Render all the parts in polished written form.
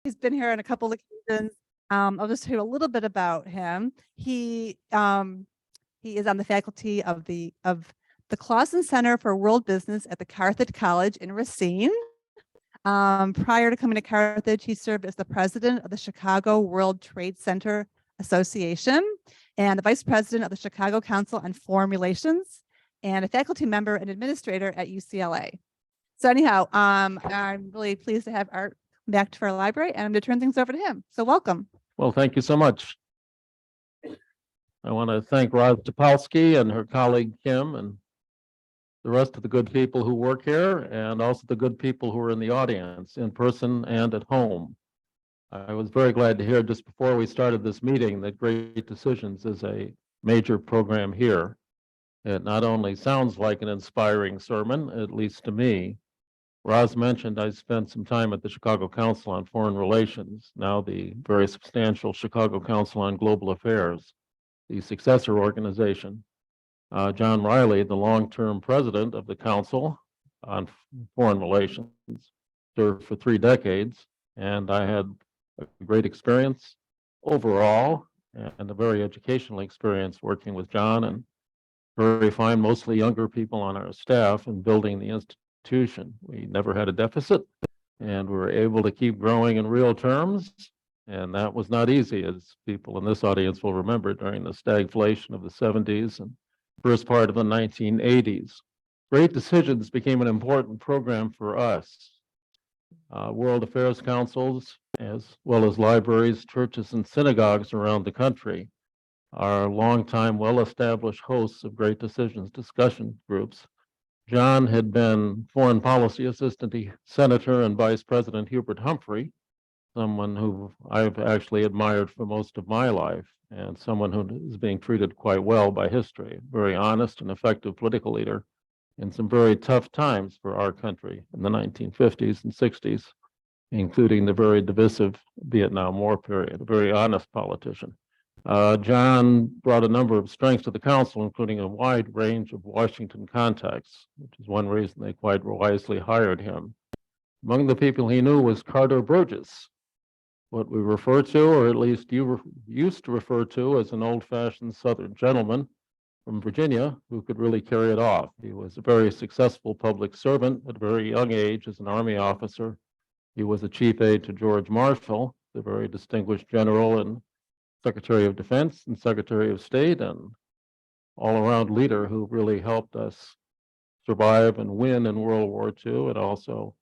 He's been here on a couple of occasions. I'll just tell you a little bit about him. He is on the faculty of the Clausen Center for World Business at the Carthage College in Racine. Prior to coming to Carthage, he served as the president of the Chicago World Trade Center Association and the vice president of the Chicago Council on Foreign Relations and a faculty member and administrator at UCLA. So anyhow, I'm really pleased to have Art back to our library, and I'm going to turn things over to him. So welcome. Well, thank you so much. I want to thank Roz Topolsky and her colleague Kim and the rest of the good people who work here, and also the good people who are in the audience, in person and at home. I was very glad to hear just before we started this meeting that Great Decisions is a major program here. It not only sounds like an inspiring sermon, at least to me. Roz mentioned I spent some time at the Chicago Council on Foreign Relations, now the very substantial Chicago Council on Global Affairs, the successor organization. John Riley, the long-term president of the Council on Foreign Relations, served for 3 decades, and I had a great experience overall and a very educational experience working with John and very fine, mostly younger people on our staff and building the institution. We never had a deficit, and we were able to keep growing in real terms. And that was not easy, as people in this audience will remember, during the stagflation of the 70s and first part of the 1980s. Great Decisions became an important program for us. World Affairs councils, as well as libraries, churches, and synagogues around the country, are longtime, well-established hosts of Great Decisions discussion groups. John had been Foreign Policy Assistant to Senator and Vice President Hubert Humphrey, someone who I've actually admired for most of my life, and someone who is being treated quite well by history. Very honest and effective political leader in some very tough times for our country in the 1950s and 60s, including the very divisive Vietnam War period, a very honest politician. John brought a number of strengths to the council, including a wide range of Washington contacts, which is one reason they quite wisely hired him. Among the people he knew was Carter Burgess, what we refer to, or at least you used to refer to, as an old-fashioned Southern gentleman from Virginia who could really carry it off. He was a very successful public servant at a very young age as an Army officer. He was a chief aide to George Marshall, the very distinguished general and Secretary of Defense and Secretary of State, and all-around leader who really helped us survive and win in World War II and also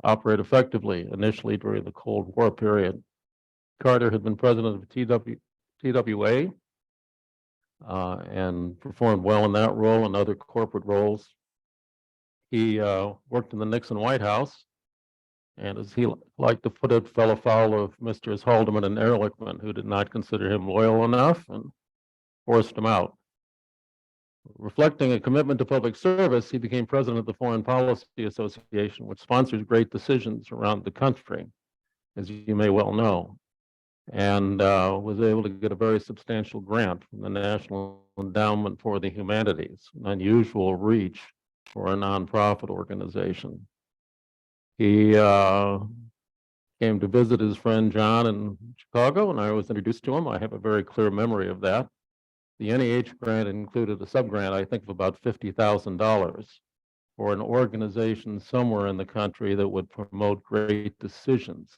operate effectively initially during the Cold War period. Carter had been president of TWA and performed well in that role and other corporate roles. He worked in the Nixon White House, and as he liked to put it, fell afoul of Misters Haldeman and Ehrlichman, who did not consider him loyal enough and forced him out. Reflecting a commitment to public service, he became president of the Foreign Policy Association, which sponsors Great Decisions around the country, as you may well know, and was able to get a very substantial grant from the National Endowment for the Humanities, an unusual reach for a nonprofit organization. He came to visit his friend John in Chicago, and I was introduced to him. I have a very clear memory of that. The NEH grant included a sub-grant, I think, of about $50,000 for an organization somewhere in the country that would promote great decisions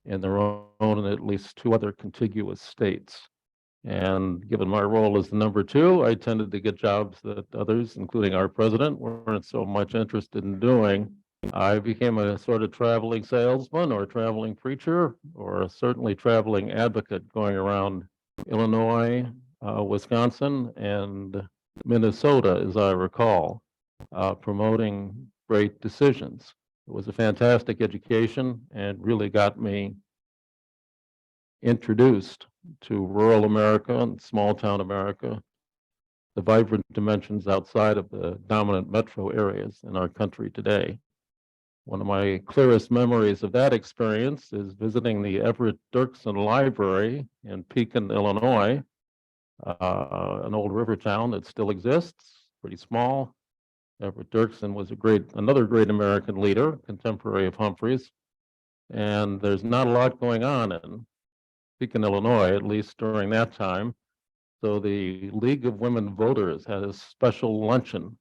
in their own and at least 2 other contiguous states. And given my role as the number 2, I tended to get jobs that others, including our president, weren't so much interested in doing. I became a sort of traveling salesman or traveling preacher, or certainly traveling advocate, going around Illinois, Wisconsin, and Minnesota, as I recall, promoting Great Decisions. It was a fantastic education and really got me introduced to rural America and small town America, the vibrant dimensions outside of the dominant metro areas in our country today. One of my clearest memories of that experience is visiting the Everett Dirksen Library in Pekin, Illinois, an old river town that still exists, pretty small. Everett Dirksen was another great American leader, contemporary of Humphreys. And there's not a lot going on in Pekin, Illinois, at least during that time. So the League of Women Voters had a special luncheon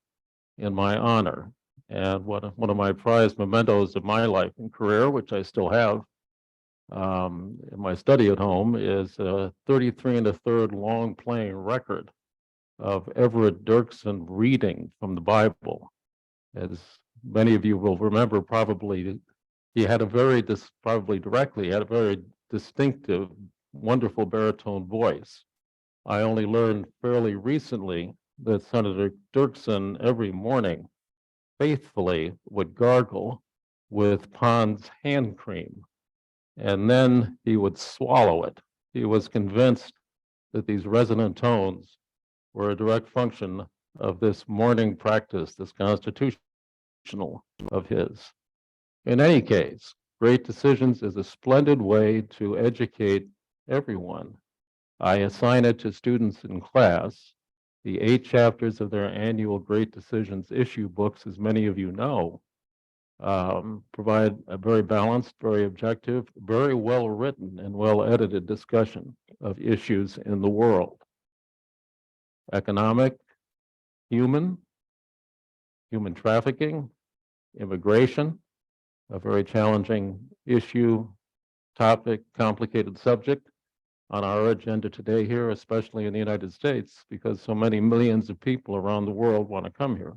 in my honor. And one of my prized mementos of my life and career, which I still have in my study at home, is a 33 and a third long playing record of Everett Dirksen reading from the Bible. As many of you will remember, probably he had a very, probably directly, had a very distinctive, wonderful baritone voice. I only learned fairly recently that Senator Dirksen every morning faithfully would gargle with Pond's hand cream, and then he would swallow it. He was convinced that these resonant tones were a direct function of this morning practice, this constitutional of his. In any case, Great Decisions is a splendid way to educate everyone. I assign it to students in class. The 8 chapters of their annual Great Decisions issue books, as many of you know, provide a very balanced, very objective, very well written, and well edited discussion of issues in the world: economic, human trafficking, immigration, a very challenging issue, topic, complicated subject on our agenda today here, especially in the United States, because so many millions of people around the world want to come here.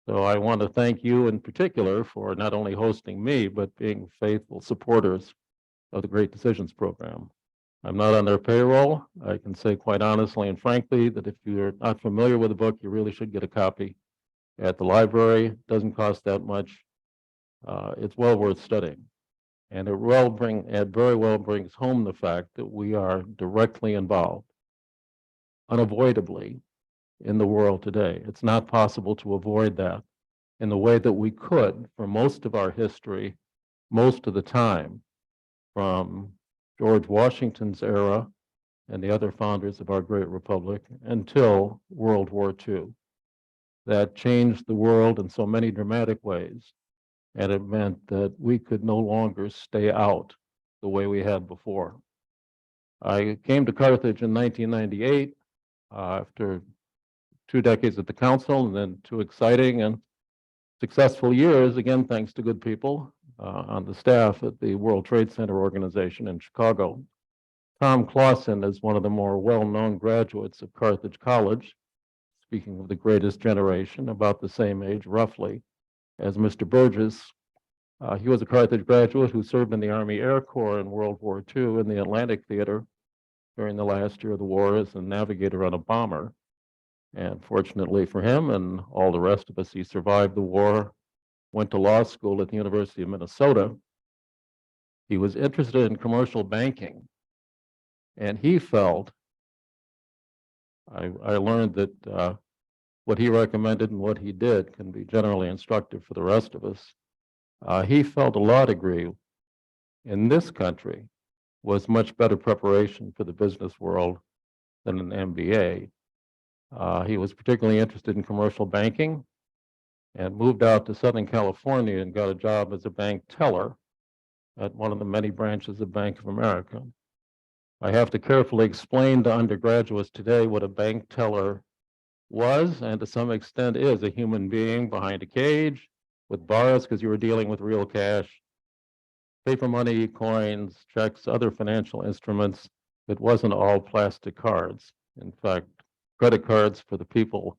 So I want to thank you in particular for not only hosting me, but being faithful supporters of the Great Decisions program. I'm not on their payroll. I can say quite honestly and frankly that if you're not familiar with the book, you really should get a copy at the library. It doesn't cost that much. It's well worth studying. And it very well brings home the fact that we are directly involved, unavoidably, in the world today. It's not possible to avoid that in the way that we could for most of our history, most of the time, from George Washington's era and the other founders of our great republic until World War II. That changed the world in so many dramatic ways. And it meant that we could no longer stay out the way we had before. I came to Carthage in 1998 after 2 decades at the council, and then 2 exciting and successful years, again, thanks to good people on the staff at the World Trade Center organization in Chicago. Tom Clausen is one of the more well-known graduates of Carthage College, speaking of the greatest generation, about the same age, roughly, as Mr. Burgess. He was a Carthage graduate who served in the Army Air Corps in World War II in the Atlantic Theater during the last year of the war as a navigator on a bomber. And fortunately for him and all the rest of us, he survived the war, went to law school at the University of Minnesota. He was interested in commercial banking. And he felt, I learned that what he recommended and what he did can be generally instructive for the rest of us. He felt a law degree in this country was much better preparation for the business world than an MBA. He was particularly interested in commercial banking and moved out to Southern California and got a job as a bank teller at one of the many branches of Bank of America. I have to carefully explain to undergraduates today what a bank teller was, and to some extent is, a human being behind a cage with bars, because you were dealing with real cash, paper money, coins, checks, other financial instruments. It wasn't all plastic cards. In fact, credit cards for the people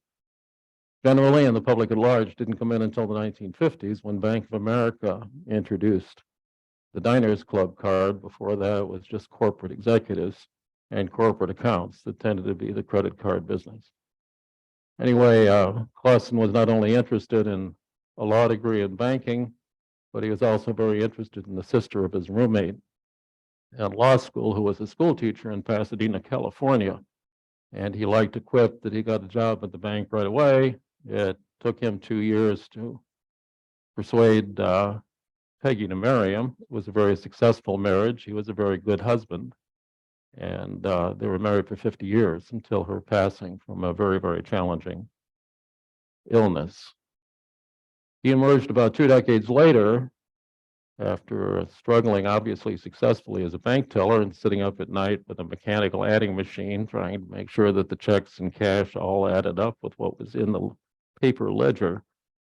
generally and the public at large didn't come in until the 1950s when Bank of America introduced the Diners Club card. Before that, it was just corporate executives and corporate accounts that tended to be the credit card business. Anyway, Clausen was not only interested in a law degree in banking, but he was also very interested in the sister of his roommate at law school, who was a school teacher in Pasadena, California. And he liked to quip that he got a job at the bank right away. It took him 2 years to persuade Peggy to marry him. It was a very successful marriage. He was a very good husband. And they were married for 50 years until her passing from a very, very challenging illness. He emerged about 2 decades later after struggling obviously successfully as a bank teller and sitting up at night with a mechanical adding machine, trying to make sure that the checks and cash all added up with what was in the paper ledger,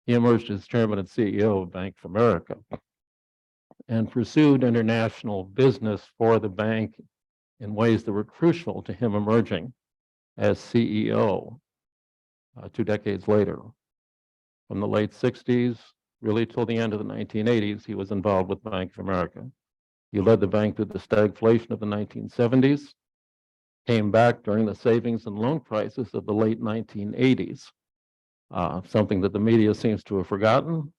he emerged as chairman and CEO of Bank of America and pursued international business for the bank in ways that were crucial to him emerging as CEO 2 decades later. From the late 60s, really till the end of the 1980s, he was involved with Bank of America. He led the bank through the stagflation of the 1970s, came back during the savings and loan crisis of the late 1980s, something that the media seems to have forgotten,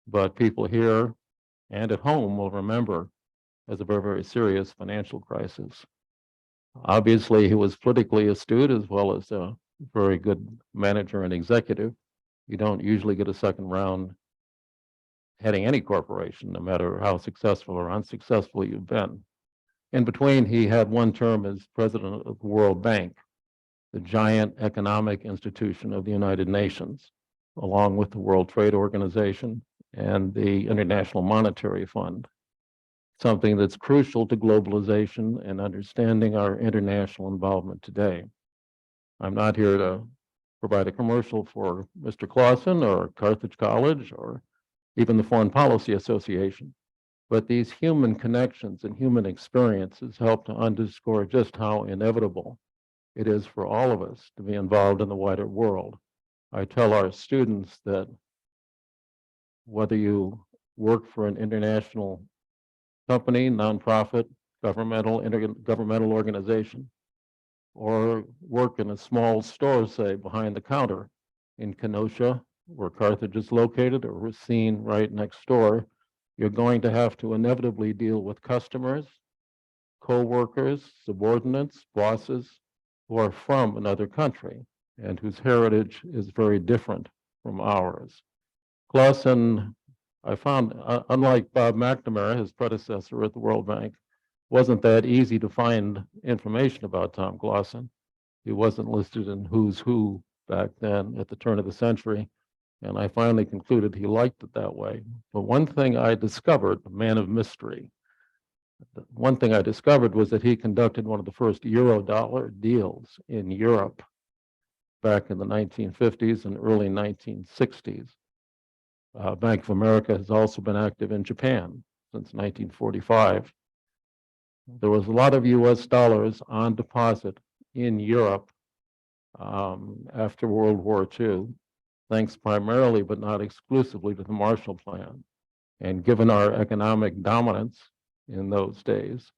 but people here and at home will remember as a very, very serious financial crisis. Obviously, he was politically astute as well as a very good manager and executive. You don't usually get a second round heading any corporation, no matter how successful or unsuccessful you've been. In between, he had one term as president of the World Bank, the giant economic institution of the United Nations, along with the World Trade Organization and the International Monetary Fund, something that's crucial to globalization and understanding our international involvement today. I'm not here to provide a commercial for Mr. Clausen or Carthage College or even the Foreign Policy Association. But these human connections and human experiences help to underscore just how inevitable it is for all of us to be involved in the wider world. I tell our students that whether you work for an international company, nonprofit, governmental, intergovernmental organization, or work in a small store, say, behind the counter in Kenosha, where Carthage is located, or Racine right next door, you're going to have to inevitably deal with customers, co-workers, subordinates, bosses who are from another country and whose heritage is very different from ours. Clausen, I found, unlike Bob McNamara, his predecessor at the World Bank, wasn't that easy to find information about Tom Clausen. He wasn't listed in Who's Who back then at the turn of the century. And I finally concluded he liked it that way. But one thing I discovered, a man of mystery, one thing I discovered was that he conducted one of the first euro-dollar deals in Europe back in the 1950s and early 1960s. Bank of America has also been active in Japan since 1945. There was a lot of US dollars on deposit in Europe after World War II, thanks primarily but not exclusively to the Marshall Plan. And given our economic dominance in those days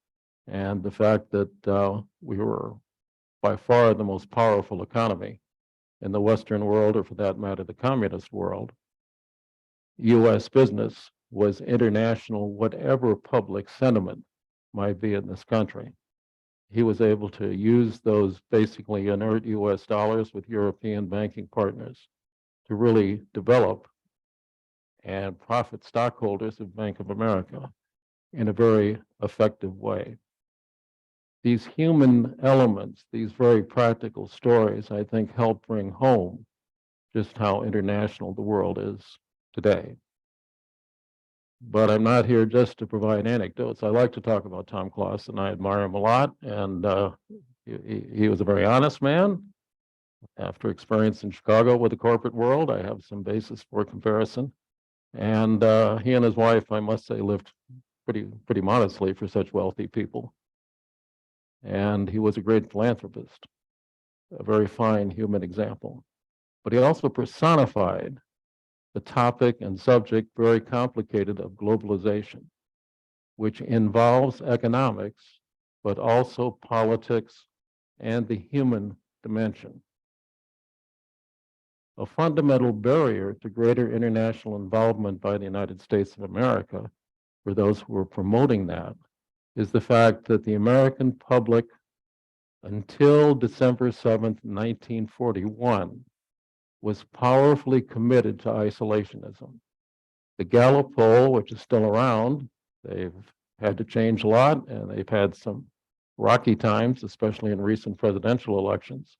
and the fact that we were by far the most powerful economy in the Western world, or for that matter, the communist world, US business was international, whatever public sentiment might be in this country. He was able to use those basically inert US dollars with European banking partners to really develop and profit stockholders of Bank of America in a very effective way. These human elements, these very practical stories, I think help bring home just how international the world is today. But I'm not here just to provide anecdotes. I like to talk about Tom Clausen. I admire him a lot, and he was a very honest man. After experience in Chicago with the corporate world, I have some basis for comparison. And he and his wife, I must say, lived pretty modestly for such wealthy people. And he was a great philanthropist, a very fine human example. But he also personified the topic and subject, very complicated, of globalization, which involves economics, but also politics and the human dimension. A fundamental barrier to greater international involvement by the United States of America, for those who are promoting that, is the fact that the American public, until December 7th, 1941, was powerfully committed to isolationism. The Gallup poll, which is still around, they've had to change a lot, and they've had some rocky times, especially in recent presidential elections.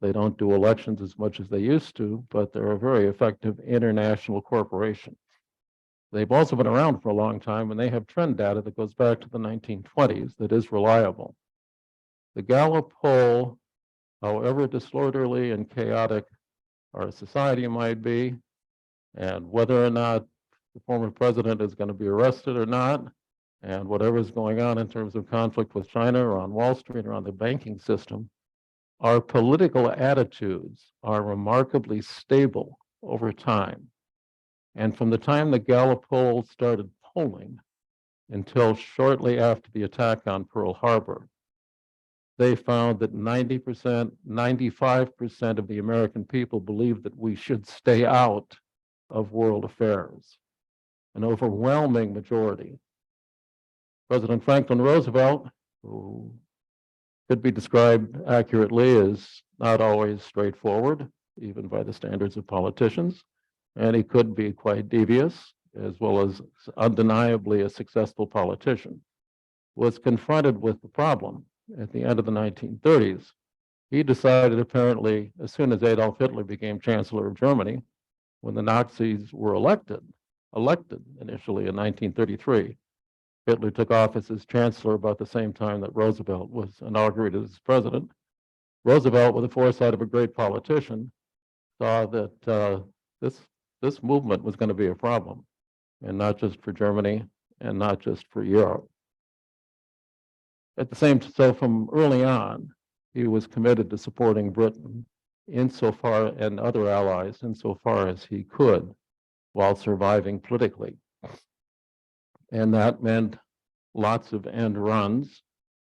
They don't do elections as much as they used to, but they're a very effective international corporation. They've also been around for a long time, and they have trend data that goes back to the 1920s that is reliable. The Gallup poll, however disorderly and chaotic our society might be, and whether or not the former president is going to be arrested or not, and whatever is going on in terms of conflict with China or on Wall Street or on the banking system, our political attitudes are remarkably stable over time. And from the time the Gallup poll started polling until shortly after the attack on Pearl Harbor, they found that 90%, 95% of the American people believe that we should stay out of world affairs. An overwhelming majority. President Franklin Roosevelt, who could be described accurately as not always straightforward, even by the standards of politicians, and he could be quite devious, as well as undeniably a successful politician, was confronted with the problem at the end of the 1930s. He decided, apparently, as soon as Adolf Hitler became Chancellor of Germany, when the Nazis were elected initially in 1933. Hitler took office as Chancellor about the same time that Roosevelt was inaugurated as president. Roosevelt, with the foresight of a great politician, saw that this movement was going to be a problem, and not just for Germany and not just for Europe. At the same time, so from early on, he was committed to supporting Britain insofar and other allies insofar as he could while surviving politically. And that meant lots of end runs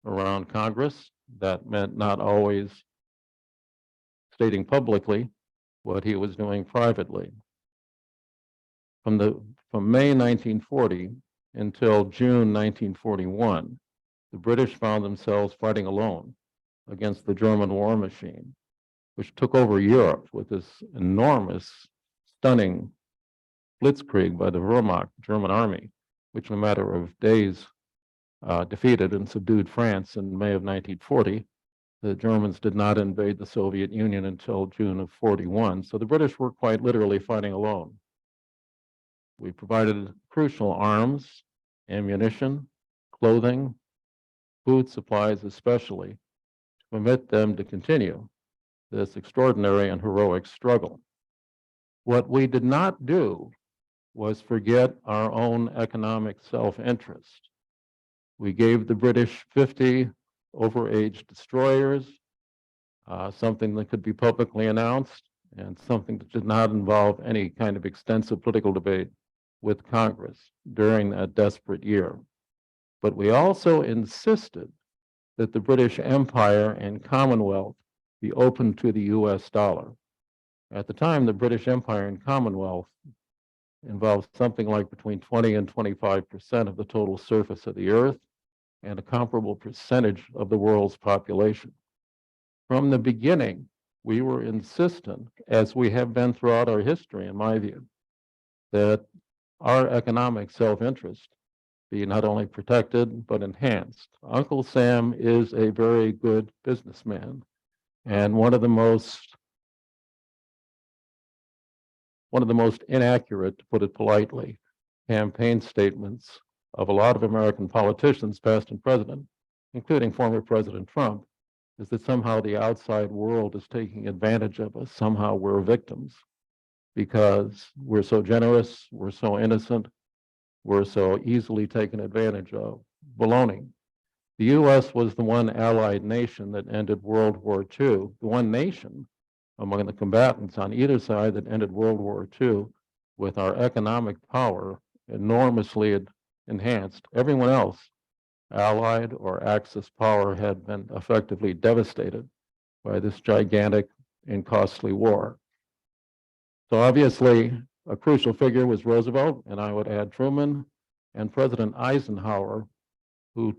around Congress. That meant not always stating publicly what he was doing privately. From May 1940 until June 1941, the British found themselves fighting alone against the German war machine, which took over Europe with this enormous, stunning blitzkrieg by the Wehrmacht German army, which in a matter of days defeated and subdued France in May of 1940. The Germans did not invade the Soviet Union until June of 41, so the British were quite literally fighting alone. We provided crucial arms, ammunition, clothing, food supplies especially, to permit them to continue this extraordinary and heroic struggle. What we did not do was forget our own economic self-interest. We gave the British 50 overage destroyers, something that could be publicly announced, and something that did not involve any kind of extensive political debate with Congress during that desperate year. But we also insisted that the British Empire and Commonwealth be open to the US dollar. At the time, the British Empire and Commonwealth involved something like between 20 and 25% of the total surface of the earth and a comparable percentage of the world's population. From the beginning, we were insistent, as we have been throughout our history, in my view, that our economic self-interest be not only protected, but enhanced. Uncle Sam is a very good businessman, and one of the most inaccurate, to put it politely, campaign statements of a lot of American politicians, past and present, including former President Trump, is that somehow the outside world is taking advantage of us. Somehow we're victims because we're so generous, we're so innocent, we're so easily taken advantage of. Baloney. The US was the one allied nation that ended World War II, the one nation among the combatants on either side that ended World War II with our economic power enormously enhanced. Everyone else, allied or Axis power, had been effectively devastated by this gigantic and costly war. So obviously, a crucial figure was Roosevelt, and I would add Truman, and President Eisenhower, who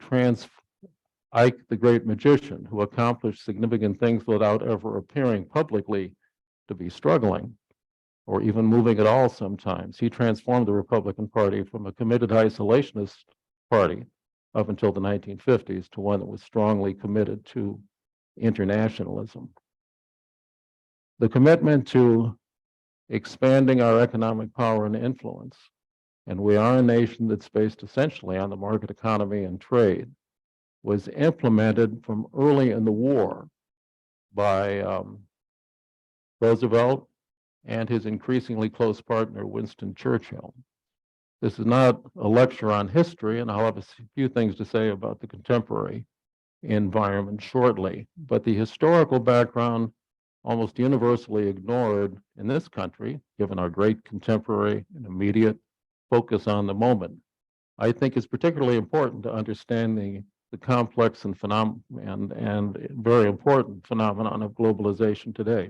Ike the Great Magician, who accomplished significant things without ever appearing publicly to be struggling or even moving at all sometimes. He transformed the Republican Party from a committed isolationist party up until the 1950s to one that was strongly committed to internationalism. The commitment to expanding our economic power and influence and we are a nation that's based essentially on the market economy and trade, was implemented from early in the war by Roosevelt and his increasingly close partner, Winston Churchill. This is not a lecture on history, and I'll have a few things to say about the contemporary environment shortly, but the historical background almost universally ignored in this country, given our great contemporary and immediate focus on the moment, I think is particularly important to understanding the complex and very important phenomenon of globalization today.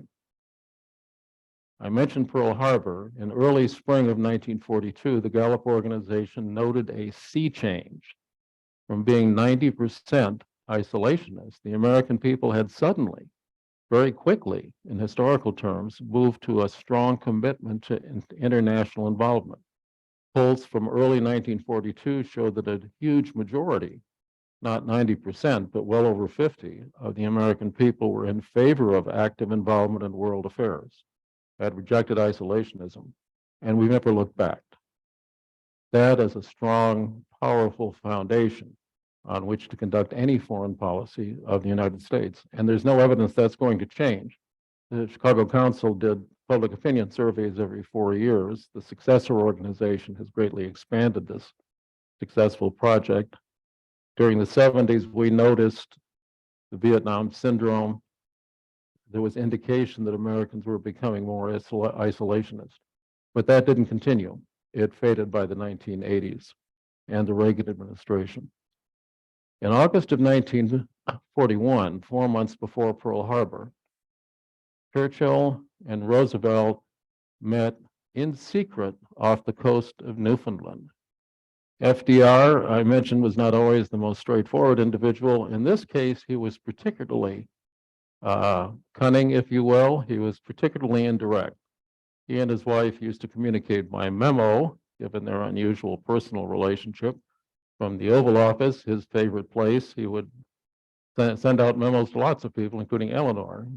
I mentioned Pearl Harbor. In early spring of 1942, the Gallup organization noted a sea change from being 90% isolationist. The American people had suddenly, very quickly, in historical terms, moved to a strong commitment to international involvement. Polls from early 1942 showed that a huge majority, not 90%, but well over 50 of the American people were in favor of active involvement in world affairs, had rejected isolationism, and we never looked back. That is a strong, powerful foundation on which to conduct any foreign policy of the United States. And there's no evidence that's going to change. The Chicago Council did public opinion surveys every 4 years. The successor organization has greatly expanded this successful project. During the 70s, we noticed the Vietnam syndrome. There was indication that Americans were becoming more isolationist, but that didn't continue. It faded by the 1980s and the Reagan administration. In August of 1941, 4 months before Pearl Harbor, Churchill and Roosevelt met in secret off the coast of Newfoundland. FDR, I mentioned, was not always the most straightforward individual. In this case, he was particularly cunning, if you will. He was particularly indirect. He and his wife used to communicate by memo, given their unusual personal relationship. From the Oval Office, his favorite place, he would send out memos to lots of people, including Eleanor.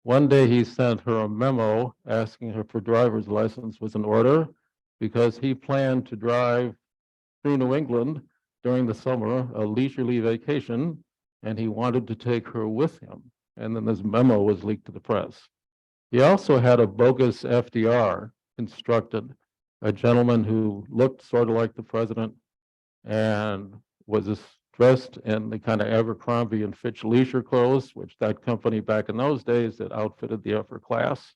One day he sent her a memo asking her for driver's license was in order because he planned to drive through New England during the summer, a leisurely vacation, and he wanted to take her with him. And then this memo was leaked to the press. He also had a bogus FDR constructed, a gentleman who looked sort of like the president and was dressed in the kind of Abercrombie and Fitch leisure clothes, which that company back in those days that outfitted the upper class,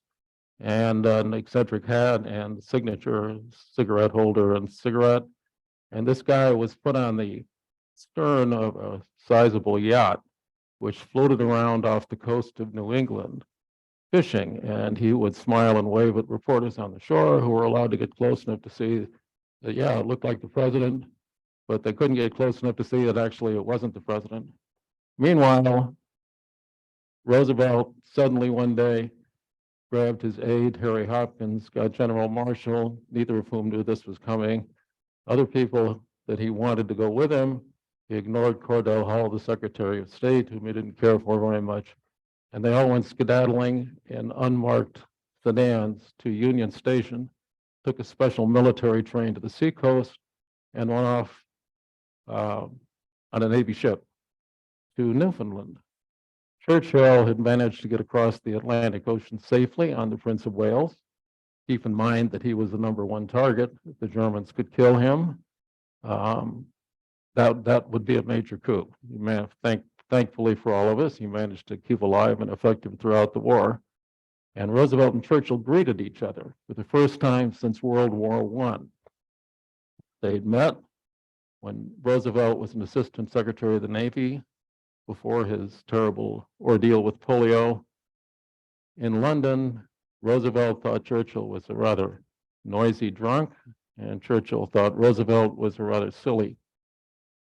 and an eccentric hat and signature cigarette holder and cigarette. And this guy was put on the stern of a sizable yacht, which floated around off the coast of New England fishing. And he would smile and wave at reporters on the shore who were allowed to get close enough to see that, yeah, it looked like the president, but they couldn't get close enough to see that actually it wasn't the president. Meanwhile, Roosevelt suddenly one day grabbed his aide, Harry Hopkins, got General Marshall, neither of whom knew this was coming. Other people that he wanted to go with him, he ignored Cordell Hull, the Secretary of State, whom he didn't care for very much. And they all went skedaddling in unmarked sedans to Union Station, took a special military train to the seacoast, and went off on a Navy ship to Newfoundland. Churchill had managed to get across the Atlantic Ocean safely on the Prince of Wales. Keep in mind that he was the #1 target. If the Germans could kill him, that would be a major coup. Thankfully for all of us, he managed to keep alive and effective throughout the war. And Roosevelt and Churchill greeted each other for the first time since World War I. They'd met when Roosevelt was an assistant secretary of the Navy before his terrible ordeal with polio. In London, Roosevelt thought Churchill was a rather noisy drunk, and Churchill thought Roosevelt was a rather silly,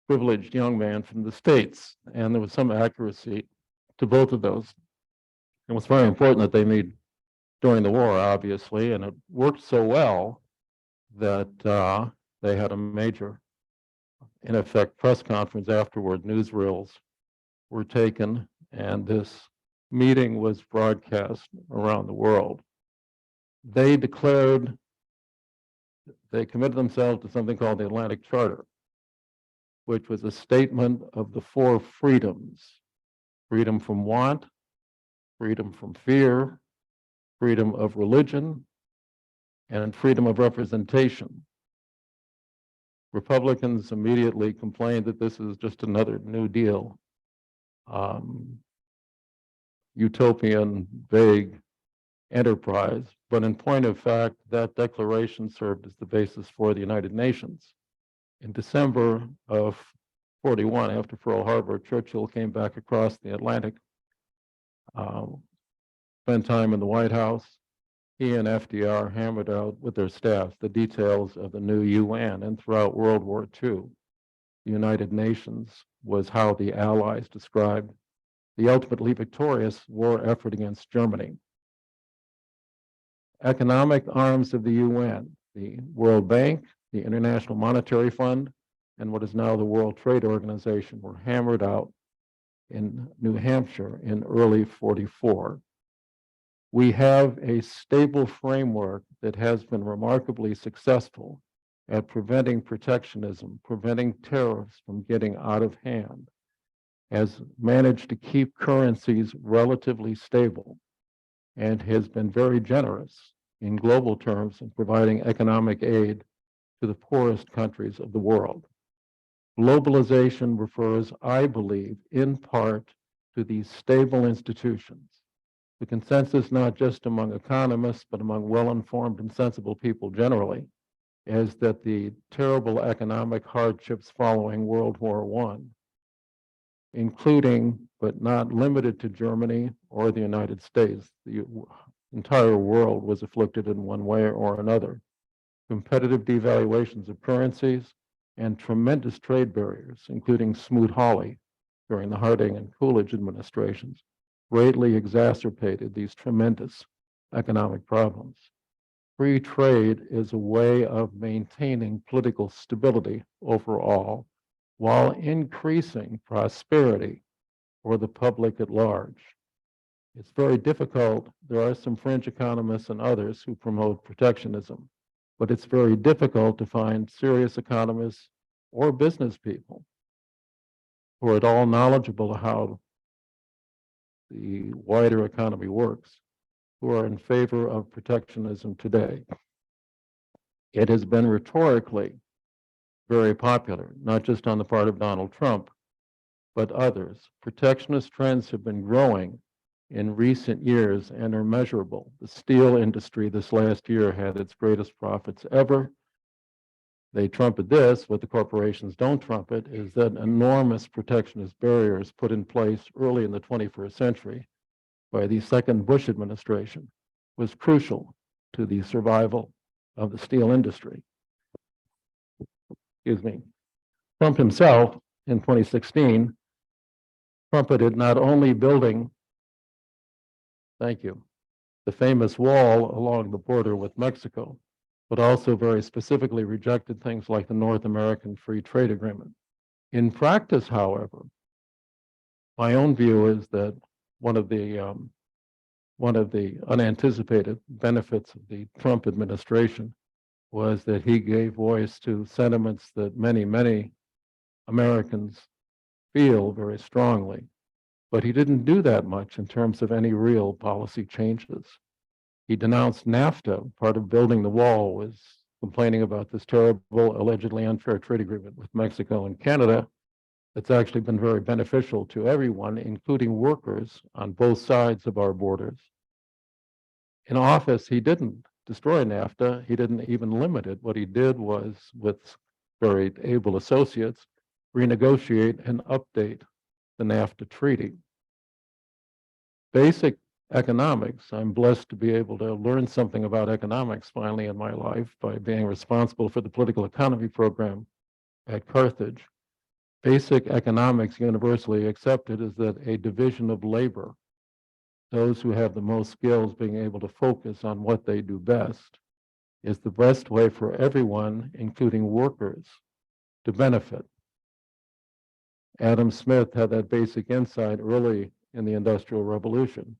privileged young man from the States. And there was some accuracy to both of those. It was very important that they meet during the war, obviously, and it worked so well that they had a major, in effect, press conference afterward. Newsreels were taken, and this meeting was broadcast around the world. They declared they committed themselves to something called the Atlantic Charter, which was a statement of the four freedoms: freedom from want, freedom from fear, freedom of religion, and freedom of representation. Republicans immediately complained that this is just another New Deal, utopian, vague enterprise. But in point of fact, that declaration served as the basis for the United Nations. In December of 41, after Pearl Harbor, Churchill came back across the Atlantic, spent time in the White House. He and FDR hammered out with their staffs the details of the new UN, and throughout World War II, the United Nations was how the Allies described the ultimately victorious war effort against Germany. Economic arms of the UN, the World Bank, the International Monetary Fund, and what is now the World Trade Organization were hammered out in New Hampshire in early 44. We have a stable framework that has been remarkably successful at preventing protectionism, preventing tariffs from getting out of hand, has managed to keep currencies relatively stable, and has been very generous in global terms in providing economic aid to the poorest countries of the world. Globalization refers, I believe, in part to these stable institutions. The consensus, not just among economists, but among well-informed and sensible people generally, is that the terrible economic hardships following World War I, including but not limited to Germany or the United States, the entire world was afflicted in one way or another. Competitive devaluations of currencies and tremendous trade barriers, including Smoot-Hawley during the Harding and Coolidge administrations, greatly exacerbated these tremendous economic problems. Free trade is a way of maintaining political stability overall while increasing prosperity for the public at large. It's very difficult. There are some fringe economists and others who promote protectionism, but it's very difficult to find serious economists or business people who are at all knowledgeable of how the wider economy works, who are in favor of protectionism today. It has been rhetorically very popular, not just on the part of Donald Trump, but others. Protectionist trends have been growing in recent years and are measurable. The steel industry this last year had its greatest profits ever. They trumpet this. What the corporations don't trumpet is that enormous protectionist barriers put in place early in the 21st century by the second Bush administration was crucial to the survival of the steel industry. Excuse me. Trump himself in 2016 trumpeted not only building, thank you, the famous wall along the border with Mexico, but also very specifically rejected things like the North American Free Trade Agreement. In practice, however, my own view is that one of the unanticipated benefits of the Trump administration was that he gave voice to sentiments that many, many Americans feel very strongly. But he didn't do that much in terms of any real policy changes. He denounced NAFTA. Part of building the wall was complaining about this terrible, allegedly unfair trade agreement with Mexico and Canada. It's actually been very beneficial to everyone, including workers on both sides of our borders. In office, he didn't destroy NAFTA. He didn't even limit it. What he did was, with very able associates, renegotiate and update the NAFTA treaty. Basic economics, I'm blessed to be able to learn something about economics finally in my life by being responsible for the political economy program at Carthage. Basic economics, universally accepted, is that a division of labor, those who have the most skills being able to focus on what they do best, is the best way for everyone, including workers, to benefit. Adam Smith had that basic insight early in the Industrial Revolution.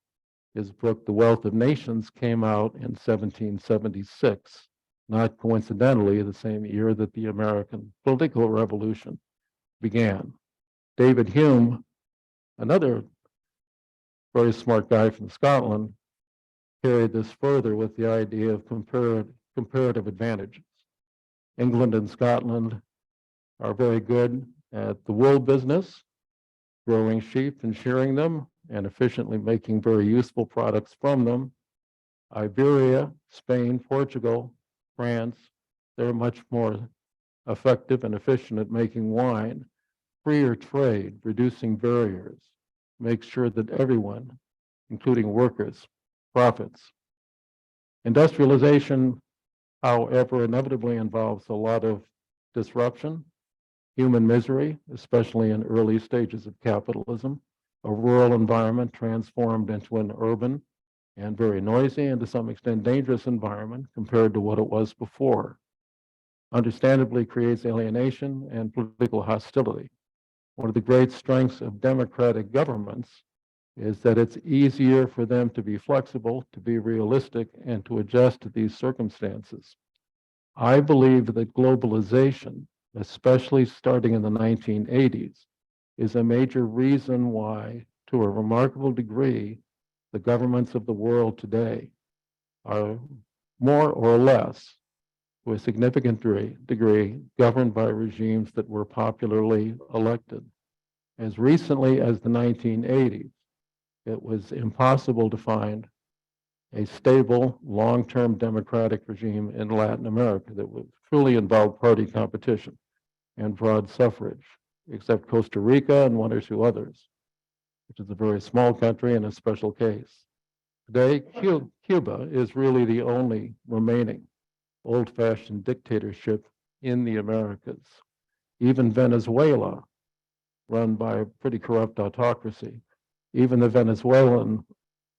His book, The Wealth of Nations, came out in 1776, not coincidentally the same year that the American political revolution began. David Hume, another very smart guy from Scotland, carried this further with the idea of comparative advantages. England and Scotland are very good at the wool business, growing sheep and shearing them, and efficiently making very useful products from them. Iberia, Spain, Portugal, France, they're much more effective and efficient at making wine. Freer trade, reducing barriers, makes sure that everyone, including workers, profits. Industrialization, however, inevitably involves a lot of disruption, human misery, especially in early stages of capitalism, a rural environment transformed into an urban and very noisy and to some extent dangerous environment compared to what it was before. Understandably creates alienation and political hostility. One of the great strengths of democratic governments is that it's easier for them to be flexible, to be realistic, and to adjust to these circumstances. I believe that globalization, especially starting in the 1980s, is a major reason why, to a remarkable degree, the governments of the world today are more or less, to a significant degree, governed by regimes that were popularly elected. As recently as the 1980s, it was impossible to find a stable, long-term democratic regime in Latin America that would truly involve party competition and broad suffrage, except Costa Rica and one or two others, which is a very small country and a special case. Today, Cuba is really the only remaining old-fashioned dictatorship in the Americas. Even Venezuela, run by a pretty corrupt autocracy, even the Venezuelan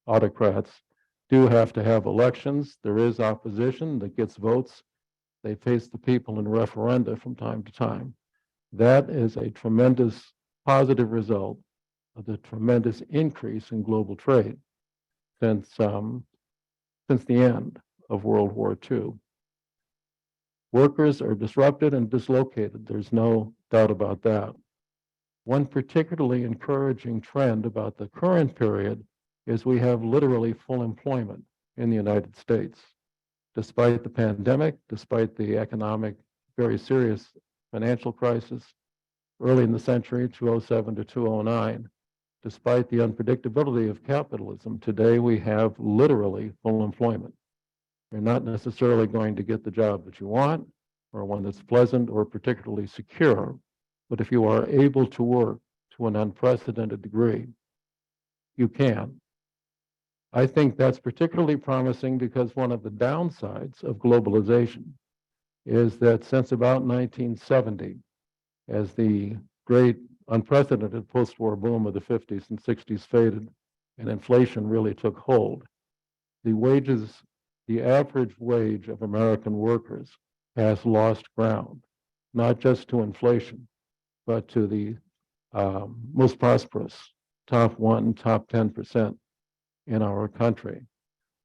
autocrats do have to have elections. There is opposition that gets votes. They face the people in referenda from time to time. That is a tremendous positive result of the tremendous increase in global trade since the end of World War II. Workers are disrupted and dislocated. There's no doubt about that. One particularly encouraging trend about the current period is we have literally full employment in the United States. Despite the pandemic, despite the economic, very serious financial crisis early in the century, 2007 to 2009, despite the unpredictability of capitalism, today we have literally full employment. You're not necessarily going to get the job that you want or one that's pleasant or particularly secure, but if you are able to work to an unprecedented degree, you can. I think that's particularly promising because one of the downsides of globalization is that since about 1970, as the great unprecedented post-war boom of the 50s and 60s faded and inflation really took hold, the average wage of American workers has lost ground, not just to inflation, but to the most prosperous top 1, top 10% in our country.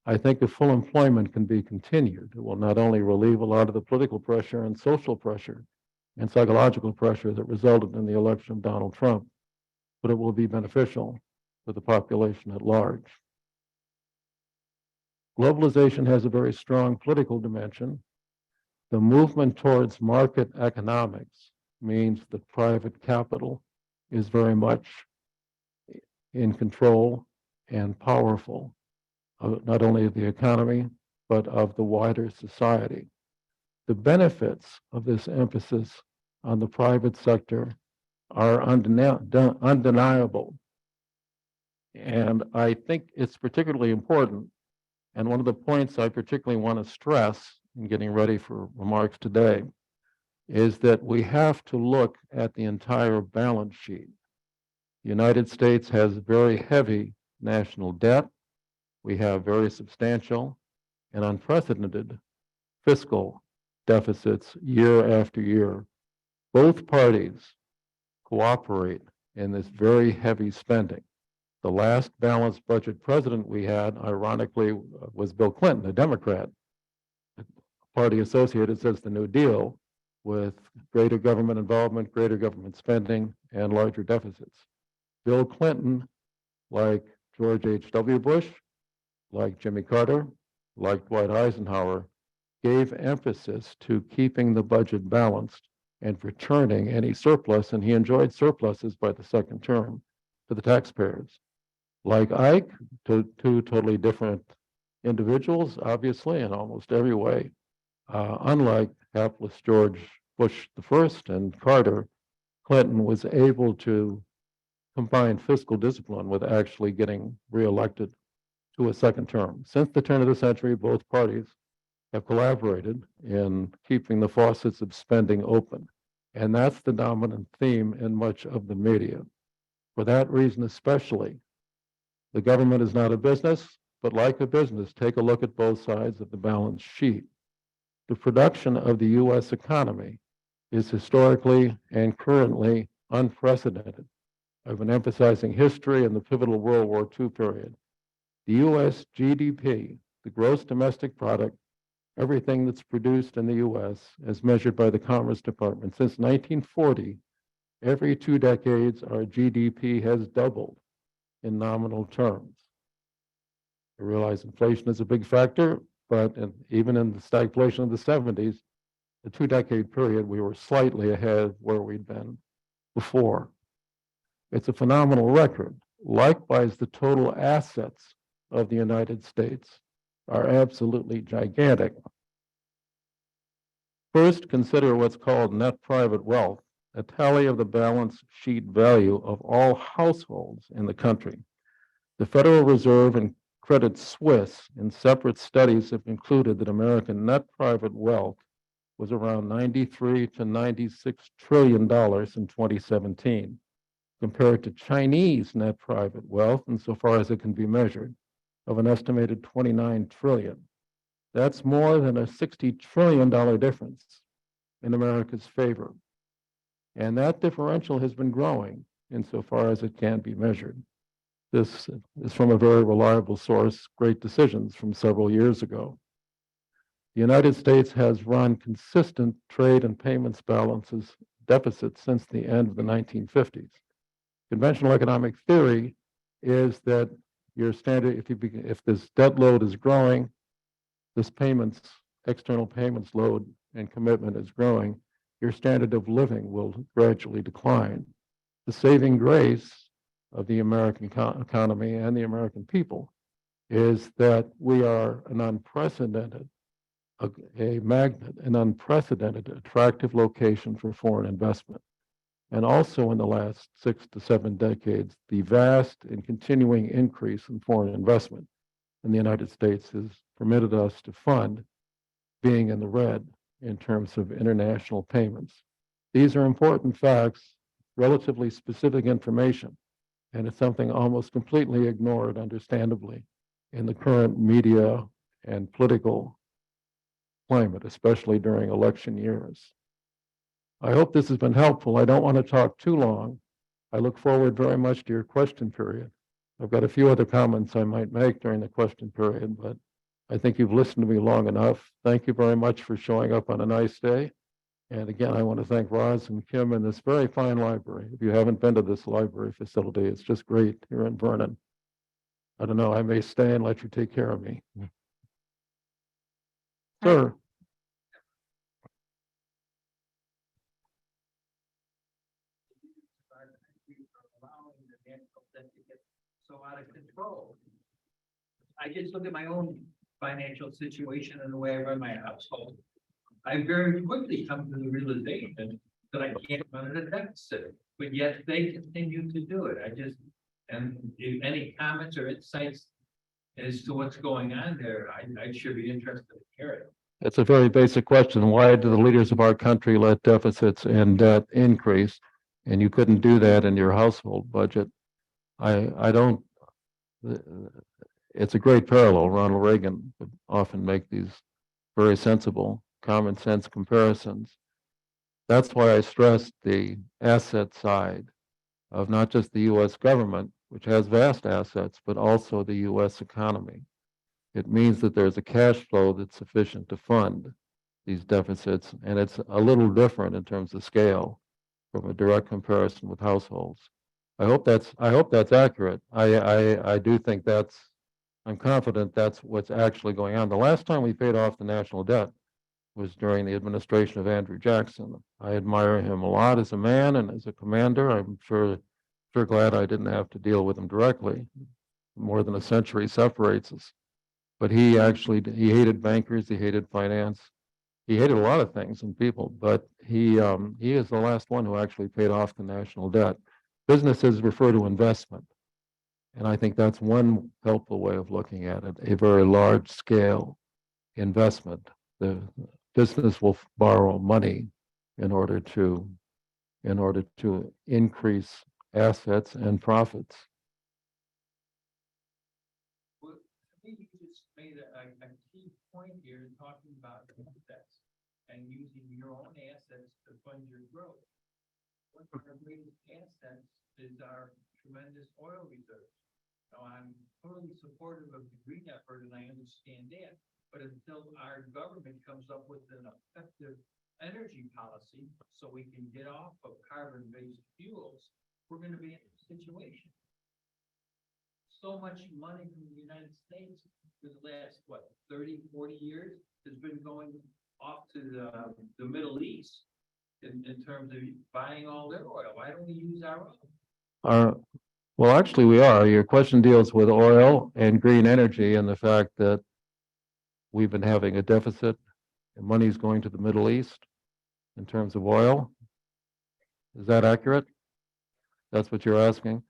I think if full employment can be continued, it will not only relieve a lot of the political pressure and social pressure and psychological pressure that resulted in the election of Donald Trump, but it will be beneficial for the population at large. Globalization has a very strong political dimension. The movement towards market economics means that private capital is very much in control and powerful of not only of the economy, but of the wider society. The benefits of this emphasis on the private sector are undeniable. And I think it's particularly important. And one of the points I particularly want to stress in getting ready for remarks today is that we have to look at the entire balance sheet. The United States has very heavy national debt. We have very substantial and unprecedented fiscal deficits year after year. Both parties cooperate in this very heavy spending. The last balanced budget president we had, ironically, was Bill Clinton, a Democrat. party associated as the New Deal, with greater government involvement, greater government spending, and larger deficits. Bill Clinton, like George H.W. Bush, like Jimmy Carter, like Dwight Eisenhower, gave emphasis to keeping the budget balanced and returning any surplus, and he enjoyed surpluses by the second term to the taxpayers. Like Ike, two totally different individuals, obviously, in almost every way. Unlike hapless George Bush the first and Carter, Clinton was able to combine fiscal discipline with actually getting reelected to a second term. Since the turn of the century, both parties have collaborated in keeping the faucets of spending open. And that's the dominant theme in much of the media. For that reason, especially, the government is not a business, but like a business, take a look at both sides of the balance sheet. The production of the U.S. economy is historically and currently unprecedented. I've been emphasizing history and the pivotal World War II period. The U.S. GDP, the gross domestic product, everything that's produced in the U.S. as measured by the Commerce Department, since 1940, every 2 decades, our GDP has doubled in nominal terms. I realize inflation is a big factor, but even in the stagflation of the 70s, the 2-decade period, we were slightly ahead where we'd been before. It's a phenomenal record. Likewise, the total assets of the United States are absolutely gigantic. First, consider what's called net private wealth, a tally of the balance sheet value of all households in the country. The Federal Reserve and Credit Suisse in separate studies have concluded that American net private wealth was around $93 to $96 trillion in 2017, compared to Chinese net private wealth, insofar as it can be measured, of an estimated $29 trillion. That's more than a $60 trillion difference in America's favor. And that differential has been growing insofar as it can be measured. This is from a very reliable source, Great Decisions from several years ago. The United States has run consistent trade and payments balances deficits since the end of the 1950s. Conventional economic theory is that your standard, if this debt load is growing, this external payments load and commitment is growing, your standard of living will gradually decline. The saving grace of the American economy and the American people is that we are an unprecedented, a magnet, an unprecedented attractive location for foreign investment. And also in the last 6 to 7 decades, the vast and continuing increase in foreign investment in the United States has permitted us to fund being in the red in terms of international payments. These are important facts, relatively specific information, and it's something almost completely ignored, understandably, in the current media and political climate, especially during election years. I hope this has been helpful. I don't want to talk too long. I look forward very much to your question period. I've got a few other comments I might make during the question period, but I think you've listened to me long enough. Thank you very much for showing up on a nice day. And again, I want to thank Roz and Kim in this very fine library. If you haven't been to this library facility, it's just great here in Vernon. I don't know, I may stay and let you take care of me. Sir. So out of control. I just look at my own financial situation and the way I run my household. I very quickly come to the realization that I can't run at a deficit, but yet they continue to do it. And if any comments or insights as to what's going on there, I should be interested in hearing. It's a very basic question. Why do the leaders of our country let deficits and debt increase? And you couldn't do that in your household budget. I don't, it's a great parallel. Ronald Reagan would often make these very sensible, common sense comparisons. That's why I stressed the asset side of not just the U.S. government, which has vast assets, but also the U.S. economy. It means that there's a cash flow that's sufficient to fund these deficits, and it's a little different in terms of scale from a direct comparison with households. I hope that's accurate. I do think I'm confident that's what's actually going on. The last time we paid off the national debt was during the administration of Andrew Jackson. I admire him a lot as a man and as a commander. I'm sure glad I didn't have to deal with him directly. More than a century separates us. But he hated bankers, he hated finance, he hated a lot of things and people, but he is the last one who actually paid off the national debt. Businesses refer to investment, and I think that's one helpful way of looking at it, a very large scale investment. The business will borrow money in order to increase assets and profits. Well, I think you just made a key point here talking about assets and using your own assets to fund your growth. One of our greatest assets is our tremendous oil reserves. Now, I'm totally supportive of the green effort, and I understand that. But until our government comes up with an effective energy policy so we can get off of carbon-based fuels, we're going to be in a situation. So much money from the United States for the last, 30, 40 years has been going off to the Middle East in terms of buying all their oil. Why don't we use our own? Well, actually, we are. Your question deals with oil and green energy and the fact that we've been having a deficit and money's going to the Middle East in terms of oil. Is that accurate? That's what you're asking?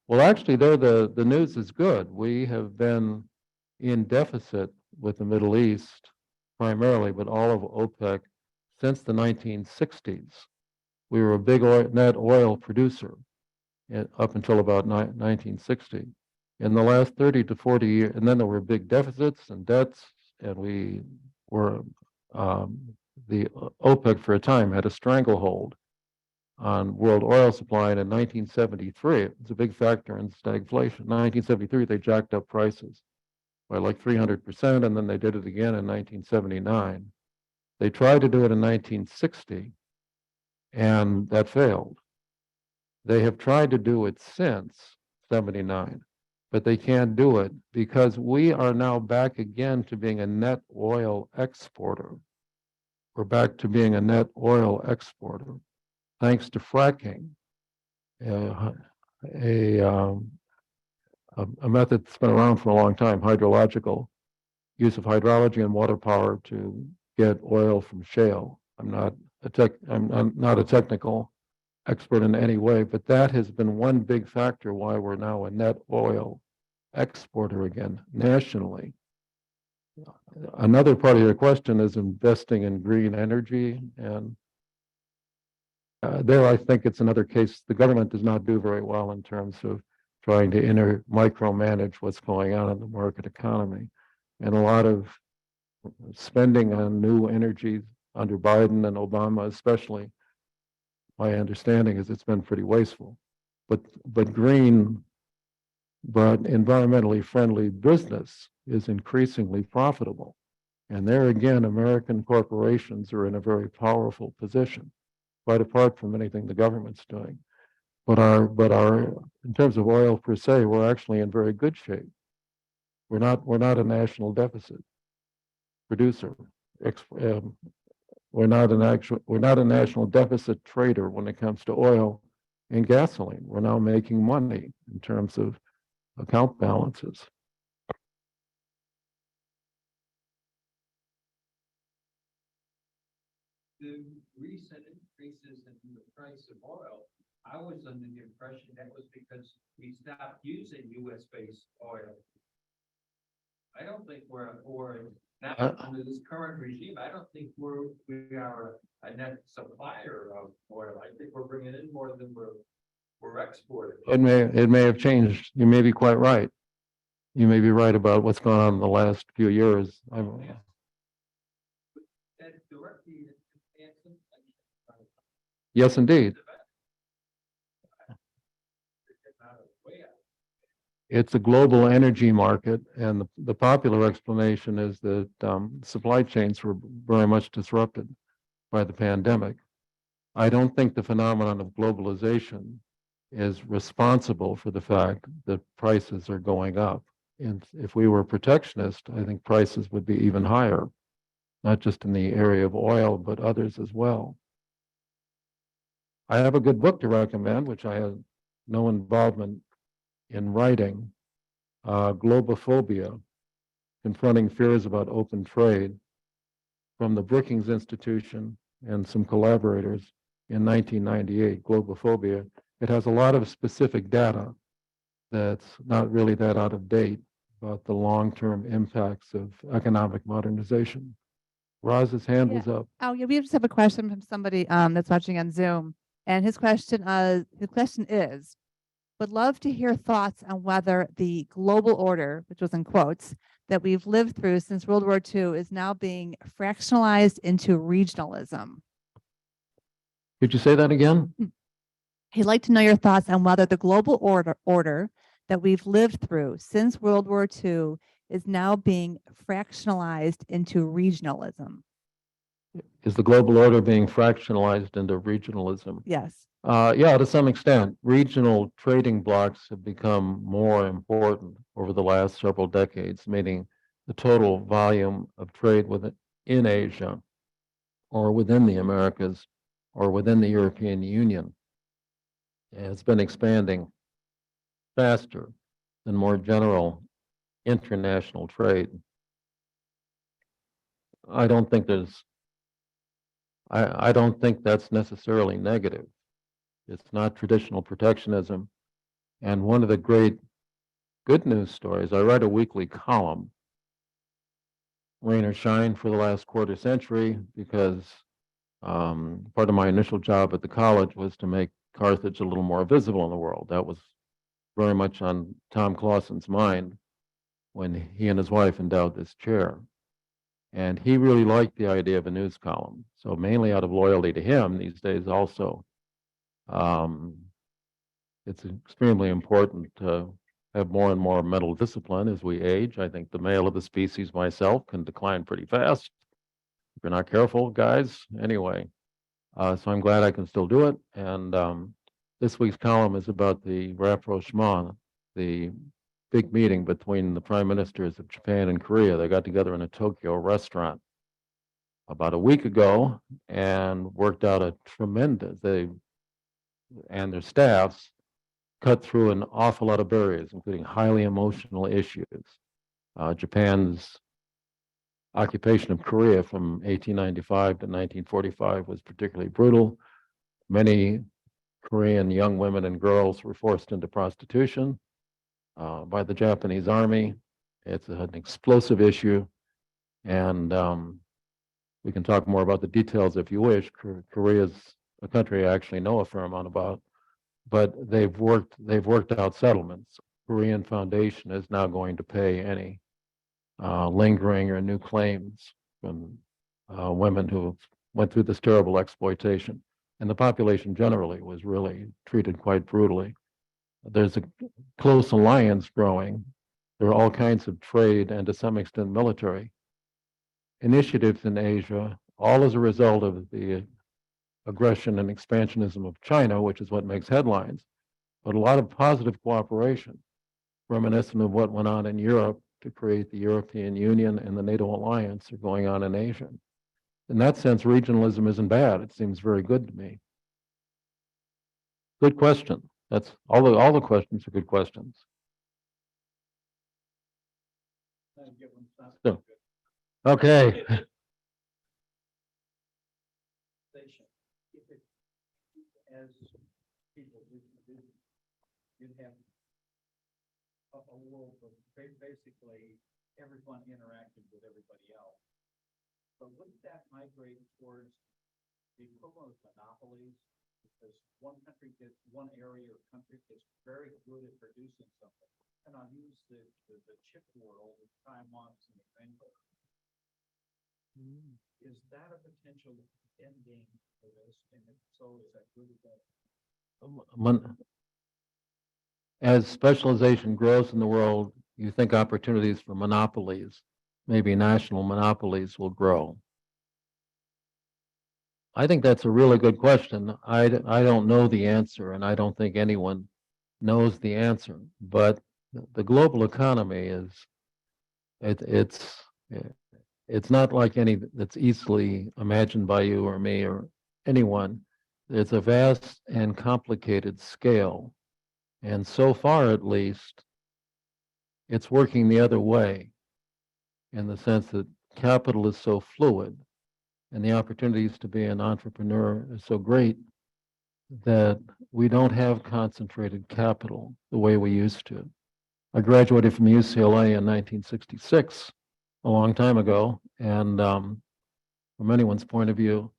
Well, actually, there the news is good. We have been in deficit with the Middle East primarily, but all of OPEC since the 1960s. We were a big net oil producer up until about 1960. In the last 30 to 40 years, and then there were big deficits and debts, and we were, the OPEC for a time had a stranglehold on world oil supply, and in 1973, it was a big factor in stagflation. 1973, they jacked up prices by like 300%, and then they did it again in 1979. They tried to do it in 1960, and that failed. They have tried to do it since 79, but they can't do it because we are now back again to being a net oil exporter. We're back to being a net oil exporter, thanks to fracking, a method that's been around for a long time, hydrological use of hydrology and water power to get oil from shale. I'm not a technical expert in any way, but that has been one big factor why we're now a net oil exporter again nationally. Another part of your question is investing in green energy, and there I think it's another case the government does not do very well in terms of trying to micromanage what's going on in the market economy, and a lot of spending on new energy under Biden and Obama especially, my understanding is it's been pretty wasteful. But environmentally friendly business is increasingly profitable. And there again, American corporations are in a very powerful position, quite apart from anything the government's doing. But in terms of oil per se, we're actually in very good shape. We're not a national deficit producer. We're not a national deficit trader when it comes to oil and gasoline. We're now making money in terms of account balances. The recent increases in the price of oil, I was under the impression that was because we stopped using U.S.-based oil. I don't think we're now under this current regime. I don't think we are a net supplier of oil. I think we're bringing in more than we're exporting. It may have changed. You may be quite right. You may be right about what's gone on in the last few years. That directly Yes, indeed. it's a global energy market, and the popular explanation is that supply chains were very much disrupted by the pandemic. I don't think the phenomenon of globalization is responsible for the fact that prices are going up. And if we were protectionist, I think prices would be even higher, not just in the area of oil, but others as well. I have a good book to recommend, which I have no involvement in writing, Globophobia, Confronting Fears About Open Trade, from the Brookings Institution and some collaborators in 1998, Globophobia. It has a lot of specific data that's not really that out of date about the long-term impacts of economic modernization. Roz's hand was up. Oh, yeah, we just have a question from somebody that's watching on Zoom. And his question is, would love to hear thoughts on whether the global order, which was in quotes, that we've lived through since World War II is now being fractionalized into regionalism. Could you say that again? He'd like to know your thoughts on whether the global order that we've lived through since World War II is now being fractionalized into regionalism. Is the global order being fractionalized into regionalism? Yes. Yeah, to some extent. Regional trading blocs have become more important over the last several decades, meaning the total volume of trade in Asia or within the Americas or within the European Union has been expanding faster than more general international trade. I don't think that's necessarily negative. It's not traditional protectionism. And one of the great good news stories, I write a weekly column, rain or shine, for the last quarter century, because part of my initial job at the college was to make Carthage a little more visible in the world. That was very much on Tom Clausen's mind when he and his wife endowed this chair. And he really liked the idea of a news column. So mainly out of loyalty to him these days also, it's extremely important to have more and more mental discipline as we age. I think the male of the species, myself, can decline pretty fast if you're not careful, guys. Anyway, so I'm glad I can still do it. And this week's column is about the rapprochement, the big meeting between the prime ministers of Japan and Korea. They got together in a Tokyo restaurant about a week ago and worked out a tremendous, they and their staffs cut through an awful lot of barriers, including highly emotional issues. Japan's occupation of Korea from 1895 to 1945 was particularly brutal. Many Korean young women and girls were forced into prostitution by the Japanese army. It's an explosive issue, and we can talk more about the details if you wish. Korea is a country I actually know a fair amount about, but they've worked out settlements. Korean Foundation is now going to pay any lingering or new claims from women who went through this terrible exploitation. And the population generally was really treated quite brutally. There's a close alliance growing. There are all kinds of trade and to some extent military initiatives in Asia, all as a result of the aggression and expansionism of China, which is what makes headlines, but a lot of positive cooperation, reminiscent of what went on in Europe to create the European Union and the NATO alliance, are going on in Asia. In that sense, regionalism isn't bad. It seems very good to me. Good question. That's all the questions are good questions. So, okay. As people you'd have a world of basically everyone interacting with everybody else. But wouldn't that migrate towards the equivalent of monopolies? Because one area or country is very good at producing something. And I'll use the chip world of Taiwan as an example. Is that a potential ending for this? And if so, is that good or bad? as specialization grows in the world, you think opportunities for monopolies, maybe national monopolies, will grow? I think that's a really good question. I don't know the answer, and I don't think anyone knows the answer. But the global economy is it, it's it's not like any that's easily imagined by you or me or anyone. It's a vast and complicated scale, and so far, at least, it's working the other way in the sense that capital is so fluid and the opportunities to be an entrepreneur are so great that we don't have concentrated capital the way we used to. I graduated from UCLA in 1966, a long time ago, and from anyone's point of view,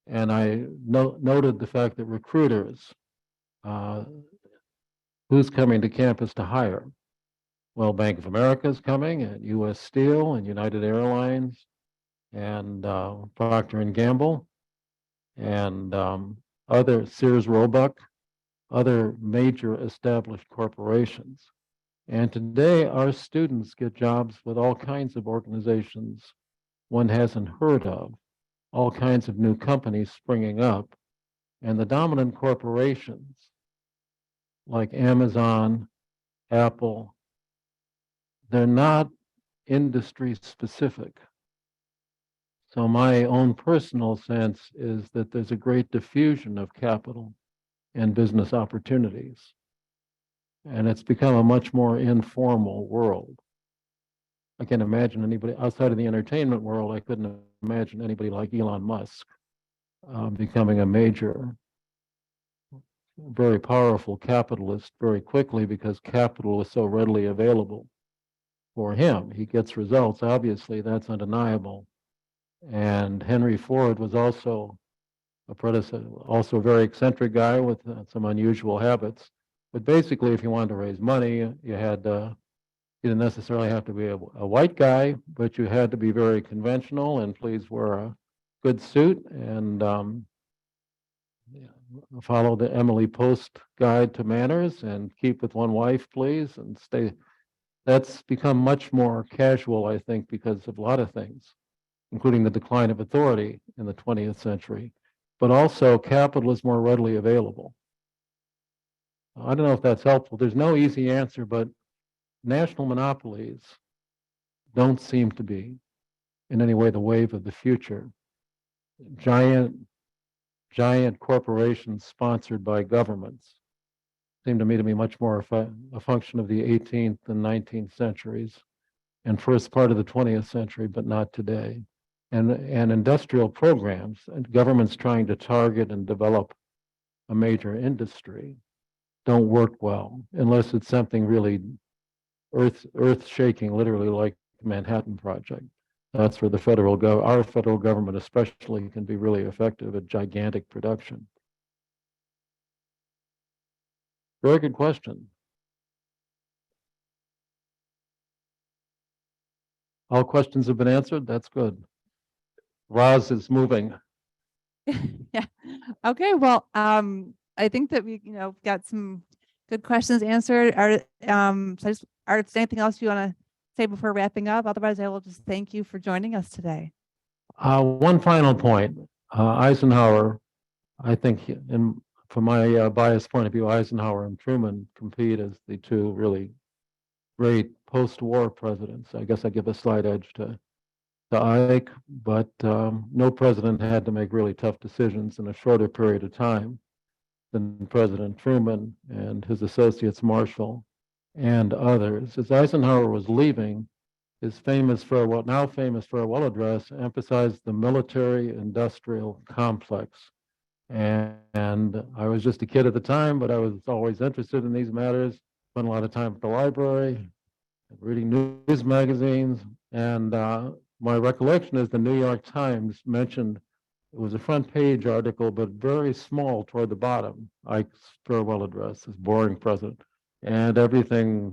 and I noted the fact that recruiters, uh, who's coming to campus to hire? Well, Bank of America is coming, and U.S. Steel, and United Airlines, and Procter and Gamble, and other Sears Roebuck, other major established corporations. And today, our students get jobs with all kinds of organizations one hasn't heard of, all kinds of new companies springing up, and the dominant corporations like Amazon, Apple, they're not industry specific. So my own personal sense is that there's a great diffusion of capital and business opportunities. And it's become a much more informal world. I can't imagine anybody outside of the entertainment world. I couldn't imagine anybody like Elon Musk becoming a major, very powerful capitalist very quickly because capital is so readily available for him. He gets results. Obviously, that's undeniable. And Henry Ford was also a predecessor, also a very eccentric guy with some unusual habits. But basically, if you wanted to raise money, you had you didn't necessarily have to be a white guy, but you had to be very conventional and please wear a good suit and follow the Emily Post guide to manners and keep with one wife, please, and stay. That's become much more casual, I think, because of a lot of things, including the decline of authority in the 20th century, but also capital is more readily available. I don't know if that's helpful. There's no easy answer, but national monopolies don't seem to be in any way the wave of the future. Giant corporations sponsored by governments seem to me to be much more a function of the 18th and 19th centuries and first part of the 20th century, but not today. And industrial programs and governments trying to target and develop a major industry don't work well unless it's something really earth shaking, literally like the Manhattan Project. That's where our federal government especially can be really effective at gigantic production. Very good question. All questions have been answered. That's good. Roz is moving. Yeah. Okay. Well, I think that we, got some good questions answered. Art, is there anything else you want to say before wrapping up? Otherwise, I will just thank you for joining us today. One final point. Eisenhower, I think, from my biased point of view, Eisenhower and Truman compete as the two really great post-war presidents. I guess I give a slight edge to Ike, but no president had to make really tough decisions in a shorter period of time than President Truman and his associates Marshall and others. As Eisenhower was leaving, his now famous farewell address emphasized the military-industrial complex. And I was just a kid at the time, but I was always interested in these matters. Spent a lot of time at the library, reading news magazines, and my recollection is the New York Times mentioned it was a front page article, but very small toward the bottom. Ike's farewell address, this boring president, and everything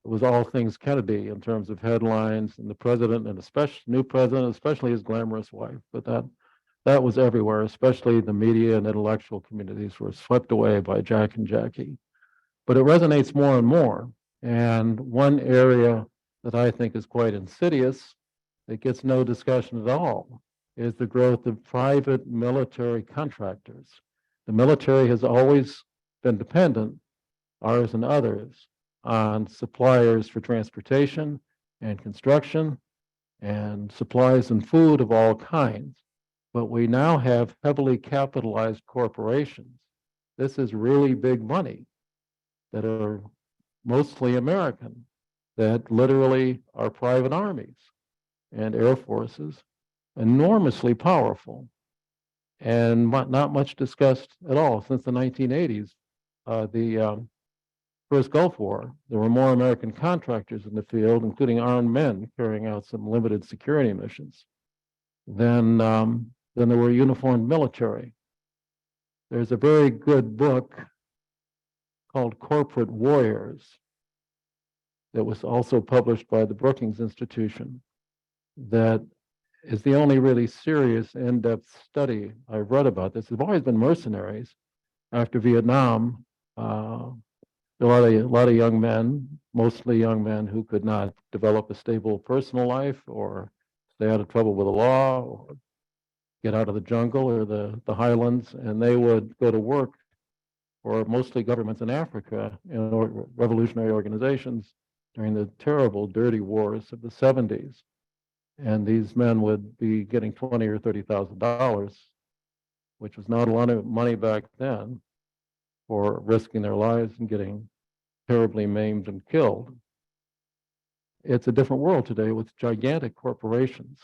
was all things Kennedy in terms of headlines and the president and especially new president, especially his glamorous wife. But that was everywhere, especially the media and intellectual communities were swept away by Jack and Jackie. But it resonates more and more. And one area that I think is quite insidious, that gets no discussion at all, is the growth of private military contractors. The military has always been dependent, ours and others, on suppliers for transportation and construction and supplies and food of all kinds. But we now have heavily capitalized corporations. This is really big money that are mostly American, that literally are private armies and air forces, enormously powerful, and not much discussed at all since the 1980s. The first Gulf War, there were more American contractors in the field, including armed men carrying out some limited security missions, than there were uniformed military. There's a very good book called Corporate Warriors that was also published by the Brookings Institution that is the only really serious in-depth study I've read about this. There's always been mercenaries. After Vietnam, a lot of young men, mostly young men who could not develop a stable personal life or stay out of trouble with the law or get out of the jungle or the highlands, and they would go to work for mostly governments in Africa in revolutionary organizations during the terrible, dirty wars of the 70s. And these men would be getting $20,000 or $30,000, which was not a lot of money back then, for risking their lives and getting terribly maimed and killed. It's a different world today with gigantic corporations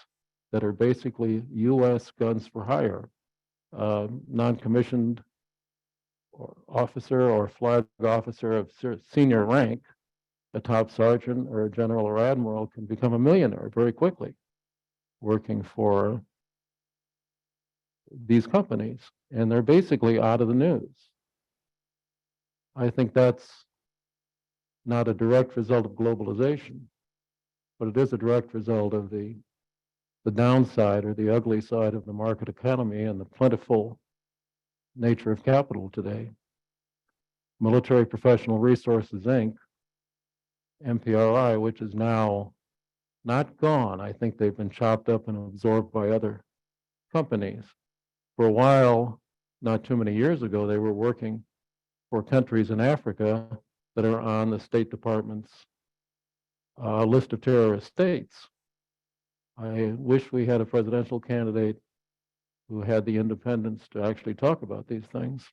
that are basically U.S. guns for hire, non-commissioned officer or flag officer of senior rank, a top sergeant or a general or admiral, can become a millionaire very quickly working for these companies, and they're basically out of the news. I think that's not a direct result of globalization, but it is a direct result of the downside or the ugly side of the market economy and the plentiful nature of capital today. Military Professional Resources, Inc., MPRI, which is now not gone. I think they've been chopped up and absorbed by other companies. For a while, not too many years ago, they were working for countries in Africa that are on the State Department's list of terrorist states. I wish we had a presidential candidate who had the independence to actually talk about these things.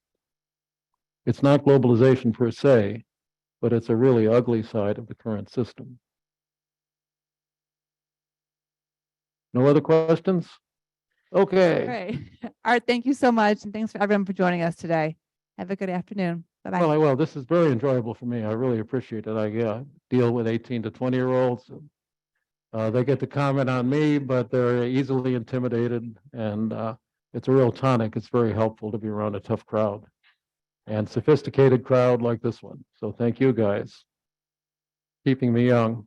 It's not globalization per se, but it's a really ugly side of the current system. No other questions? Okay. Great. Art, thank you so much. And thanks for everyone for joining us today. Have a good afternoon. Bye-bye. Well, I will. This is very enjoyable for me. I really appreciate it. I deal with 18 to 20-year-olds. They get to comment on me, but they're easily intimidated. And it's a real tonic. It's very helpful to be around a tough crowd and sophisticated crowd like this one. So thank you guys, keeping me young.